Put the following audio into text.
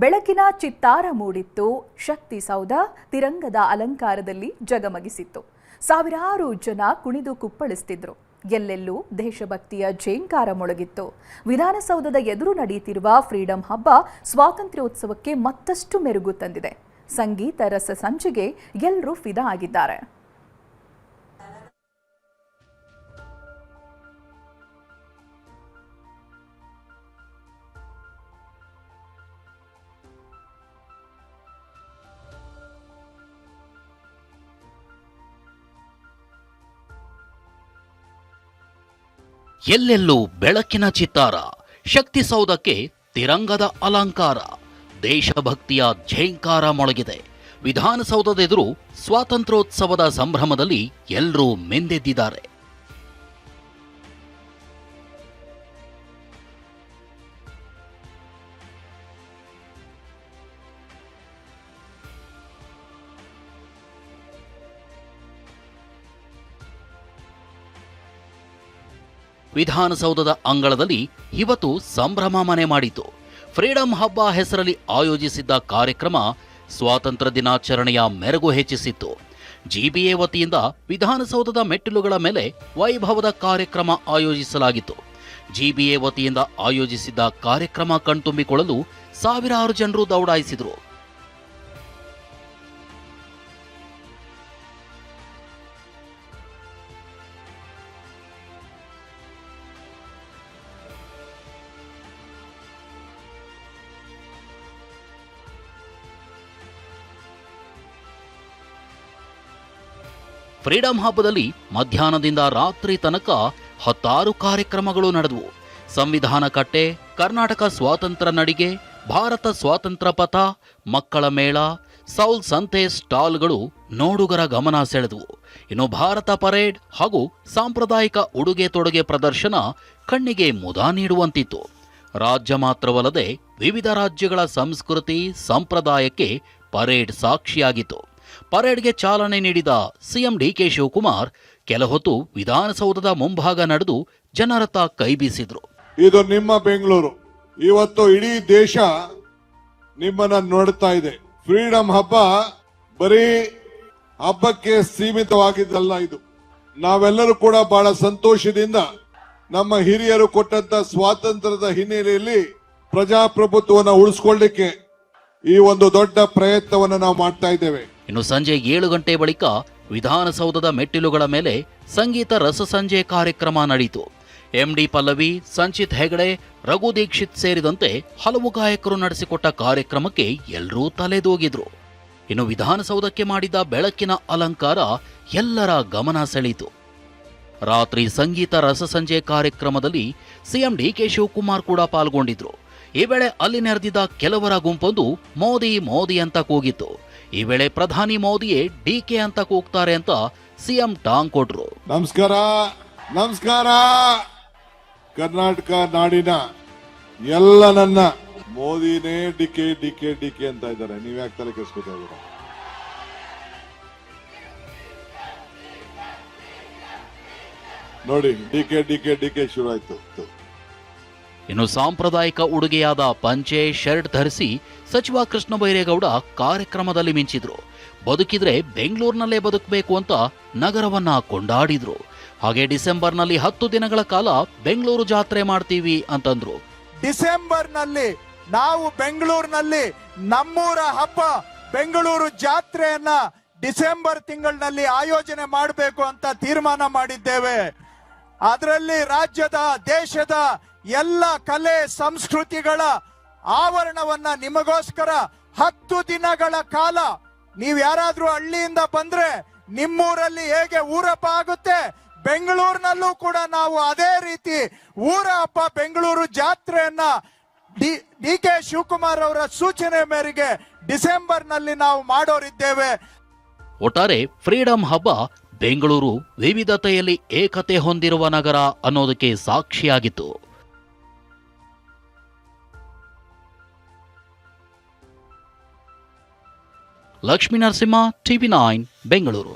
ಬೆಳಕಿನ ಚಿತ್ತಾರ ಮೂಡಿತ್ತು. ಶಕ್ತಿಸೌಧ ತಿರಂಗದ ಅಲಂಕಾರದಲ್ಲಿ ಜಗಮಗಿಸಿತ್ತು. ಸಾವಿರಾರು ಜನ ಕುಣಿದು ಕುಪ್ಪಳಿಸುತ್ತಿದ್ರು. ಎಲ್ಲೆಲ್ಲೂ ದೇಶಭಕ್ತಿಯ ಝೇಂಕಾರ ಮೊಳಗಿತ್ತು. ವಿಧಾನಸೌಧದ ಎದುರು ನಡೆಯುತ್ತಿರುವ ಫ್ರೀಡಂ ಹಬ್ಬ ಸ್ವಾತಂತ್ರ್ಯೋತ್ಸವಕ್ಕೆ ಮತ್ತಷ್ಟು ಮೆರುಗು ತಂದಿದೆ. ಸಂಗೀತ ರಸ ಸಂಜೆಗೆ ಎಲ್ಲರೂ ಫಿದಾ ಆಗಿದ್ದಾರೆ. ಎಲ್ಲೆಲ್ಲೂ ಬೆಳಕಿನ ಚಿತ್ತಾರ, ಶಕ್ತಿಸೌಧಕ್ಕೆ ತಿರಂಗದ ಅಲಂಕಾರ, ದೇಶಭಕ್ತಿಯ ಝೇಂಕಾರ ಮೊಳಗಿದೆ. ವಿಧಾನಸೌಧದೆದುರು ಸ್ವಾತಂತ್ರ್ಯೋತ್ಸವದ ಸಂಭ್ರಮದಲ್ಲಿ ಎಲ್ಲರೂ ಮೆಂದೆದ್ದಿದ್ದಾರೆ. ವಿಧಾನಸೌಧದ ಅಂಗಳದಲ್ಲಿ ಇವತ್ತು ಸಂಭ್ರಮ ಮನೆ ಮಾಡಿತು. ಫ್ರೀಡಂ ಹಬ್ಬ ಹೆಸರಲ್ಲಿ ಆಯೋಜಿಸಿದ್ದ ಕಾರ್ಯಕ್ರಮ ಸ್ವಾತಂತ್ರ್ಯ ದಿನಾಚರಣೆಯ ಮೆರುಗು ಹೆಚ್ಚಿಸಿತ್ತು. ಜಿಬಿಎ ವತಿಯಿಂದ ವಿಧಾನಸೌಧದ ಮೆಟ್ಟಿಲುಗಳ ಮೇಲೆ ವೈಭವದ ಕಾರ್ಯಕ್ರಮ ಆಯೋಜಿಸಲಾಗಿತ್ತು. ಜಿಬಿಎ ವತಿಯಿಂದ ಆಯೋಜಿಸಿದ್ದ ಕಾರ್ಯಕ್ರಮ ಕಣ್ತುಂಬಿಕೊಳ್ಳಲು ಸಾವಿರಾರು ಜನರು ದೌಡಾಯಿಸಿದರು. ಫ್ರೀಡಂ ಹಬ್ಬದಲ್ಲಿ ಮಧ್ಯಾಹ್ನದಿಂದ ರಾತ್ರಿ ತನಕ 10 ಕಾರ್ಯಕ್ರಮಗಳು ನಡೆದವು. ಸಂವಿಧಾನ ಕಟ್ಟೆ, ಕರ್ನಾಟಕ ಸ್ವಾತಂತ್ರ್ಯ ನಡಿಗೆ, ಭಾರತ ಸ್ವಾತಂತ್ರ್ಯ ಪಥ, ಮಕ್ಕಳ ಮೇಳ, ಸೌಲ್ ಸಂತೆ ಸ್ಟಾಲ್ಗಳು ನೋಡುಗರ ಗಮನ ಸೆಳೆದವು. ಇನ್ನು ಭಾರತ ಪರೇಡ್ ಹಾಗೂ ಸಾಂಪ್ರದಾಯಿಕ ಉಡುಗೆ ತೊಡುಗೆ ಪ್ರದರ್ಶನ ಕಣ್ಣಿಗೆ ಮುದ ನೀಡುವಂತಿತ್ತು. ರಾಜ್ಯ ಮಾತ್ರವಲ್ಲದೆ ವಿವಿಧ ರಾಜ್ಯಗಳ ಸಂಸ್ಕೃತಿ ಸಂಪ್ರದಾಯಕ್ಕೆ ಪರೇಡ್ ಸಾಕ್ಷಿಯಾಗಿತ್ತು. ಪರೇಡ್ಗೆ ಚಾಲನೆ ನೀಡಿದ ಸಿಎಂ ಡಿಕೆ ಶಿವಕುಮಾರ್ ಕೆಲ ಹೊತ್ತು ವಿಧಾನಸೌಧದ ಮುಂಭಾಗ ನಡೆದು ಜನರತ್ತ ಕೈ ಬೀಸಿದ್ರು. ಇದು ನಿಮ್ಮ ಬೆಂಗಳೂರು. ಇವತ್ತು ಇಡೀ ದೇಶ ನಿಮ್ಮನ್ನ ನೋಡ್ತಾ ಇದೆ. ಫ್ರೀಡಂ ಹಬ್ಬ ಬರೀ ಹಬ್ಬಕ್ಕೆ ಸೀಮಿತವಾಗಿದ್ದಲ್ಲ. ಇದು ನಾವೆಲ್ಲರೂ ಕೂಡ ಬಹಳ ಸಂತೋಷದಿಂದ ನಮ್ಮ ಹಿರಿಯರು ಕೊಟ್ಟಂತ ಸ್ವಾತಂತ್ರ್ಯದ ಹಿನ್ನೆಲೆಯಲ್ಲಿ ಪ್ರಜಾಪ್ರಭುತ್ವವನ್ನು ಉಳಿಸ್ಕೊಳ್ಳಿಕ್ಕೆ ಈ ಒಂದು ದೊಡ್ಡ ಪ್ರಯತ್ನವನ್ನು ನಾವು ಮಾಡ್ತಾ ಇದ್ದೇವೆ. ಇನ್ನು ಸಂಜೆ 7 ಗಂಟೆ ಬಳಿಕ ವಿಧಾನಸೌಧದ ಮೆಟ್ಟಿಲುಗಳ ಮೇಲೆ ಸಂಗೀತ ರಸಸಂಜೆ ಕಾರ್ಯಕ್ರಮ ನಡೆಯಿತು. ಎಂಡಿ ಪಲ್ಲವಿ, ಸಂಚಿತ್ ಹೆಗಡೆ, ರಘು ದೀಕ್ಷಿತ್ ಸೇರಿದಂತೆ ಹಲವು ಗಾಯಕರು ನಡೆಸಿಕೊಟ್ಟ ಕಾರ್ಯಕ್ರಮಕ್ಕೆ ಎಲ್ಲರೂ ತಲೆದೂಗಿದ್ರು. ಇನ್ನು ವಿಧಾನಸೌಧಕ್ಕೆ ಮಾಡಿದ ಬೆಳಕಿನ ಅಲಂಕಾರ ಎಲ್ಲರ ಗಮನ ಸೆಳೆಯಿತು. ರಾತ್ರಿ ಸಂಗೀತ ರಸಸಂಜೆ ಕಾರ್ಯಕ್ರಮದಲ್ಲಿ ಸಿಎಂ ಡಿಕೆ ಶಿವಕುಮಾರ್ ಕೂಡ ಪಾಲ್ಗೊಂಡಿದ್ರು. ಈ ವೇಳೆ ಅಲ್ಲಿ ನೆರೆದಿದ್ದ ಕೆಲವರ ಗುಂಪೊಂದು ಮೋದಿ ಮೋದಿ ಅಂತ ಕೂಗಿತ್ತು. ಈ ವೇಳೆ ಪ್ರಧಾನಿ ಮೋದಿಯೇ ಡಿಕೆ ಅಂತ ಕೂಗ್ತಾರೆ ಅಂತ ಸಿಎಂ ಟಾಂಗ್ ಕೊಟ್ರು. ನಮಸ್ಕಾರ ನಮಸ್ಕಾರ. ಕರ್ನಾಟಕ ನಾಡಿನ ಎಲ್ಲ ನನ್ನ ಮೋದಿನೇ ಡಿಕೆ ಡಿಕೆ ಡಿಕೆ ಅಂತ ಇದ್ದಾರೆ. ನೀವ್ ಯಾಕೆ ತಲೆ ಕೆಡಿಸ್ಕೊತಾ ಇದ್ದೀರಾ? ನೋಡಿ, ಡಿಕೆ ಡಿಕೆ ಡಿಕೆ ಶುರು ಆಯ್ತು. ಇನ್ನು ಸಾಂಪ್ರದಾಯಿಕ ಉಡುಗೆಯಾದ ಪಂಚೆ ಶರ್ಟ್ ಧರಿಸಿ ಸಚಿವ ಕೃಷ್ಣ ಬೈರೇಗೌಡ ಕಾರ್ಯಕ್ರಮದಲ್ಲಿ ಮಿಂಚಿದ್ರು. ಬದುಕಿದ್ರೆ ಬೆಂಗಳೂರಿನಲ್ಲೇ ಬದುಕಬೇಕು ಅಂತ ನಗರವನ್ನ ಕೊಂಡಾಡಿದ್ರು. ಹಾಗೆ ಡಿಸೆಂಬರ್ನಲ್ಲಿ 10 ದಿನಗಳ ಕಾಲ ಬೆಂಗಳೂರು ಜಾತ್ರೆ ಮಾಡ್ತೀವಿ ಅಂತಂದ್ರು. ಡಿಸೆಂಬರ್ನಲ್ಲಿ ನಾವು ಬೆಂಗಳೂರಿನಲ್ಲಿ ನಮ್ಮೂರ ಹಬ್ಬ ಬೆಂಗಳೂರು ಜಾತ್ರೆಯನ್ನ ಡಿಸೆಂಬರ್ ತಿಂಗಳಿನಲ್ಲಿ ಆಯೋಜನೆ ಮಾಡಬೇಕು ಅಂತ ತೀರ್ಮಾನ ಮಾಡಿದ್ದೇವೆ. ಅದರಲ್ಲಿ ರಾಜ್ಯದ ದೇಶದ ಎಲ್ಲ ಕಲೆ ಸಂಸ್ಕೃತಿಗಳ ಆವರಣವನ್ನ ನಿಮಗೋಸ್ಕರ 10 ದಿನಗಳ ಕಾಲ ನೀವ್ ಯಾರಾದ್ರೂ ಹಳ್ಳಿಯಿಂದ ಬಂದ್ರೆ ನಿಮ್ಮೂರಲ್ಲಿ ಹೇಗೆ ಊರಪ್ಪ ಆಗುತ್ತೆ, ಬೆಂಗಳೂರಿನಲ್ಲೂ ಕೂಡ ನಾವು ಅದೇ ರೀತಿ ಊರ ಹಬ್ಬ ಬೆಂಗಳೂರು ಜಾತ್ರೆಯನ್ನ ಡಿಕೆ ಶಿವಕುಮಾರ್ ಅವರ ಸೂಚನೆ ಮೇರೆಗೆ ಡಿಸೆಂಬರ್ನಲ್ಲಿ ನಾವು ಮಾಡೋರಿದ್ದೇವೆ. ಒಟ್ಟಾರೆ ಫ್ರೀಡಂ ಹಬ್ಬ ಬೆಂಗಳೂರು ವಿವಿಧತೆಯಲ್ಲಿ ಏಕತೆ ಹೊಂದಿರುವ ನಗರ ಅನ್ನೋದಕ್ಕೆ ಸಾಕ್ಷಿಯಾಗಿತ್ತು. ಲಕ್ಷ್ಮೀ ನರಸಿಂಹ, ಟಿವಿ9 ಬೆಂಗಳೂರು.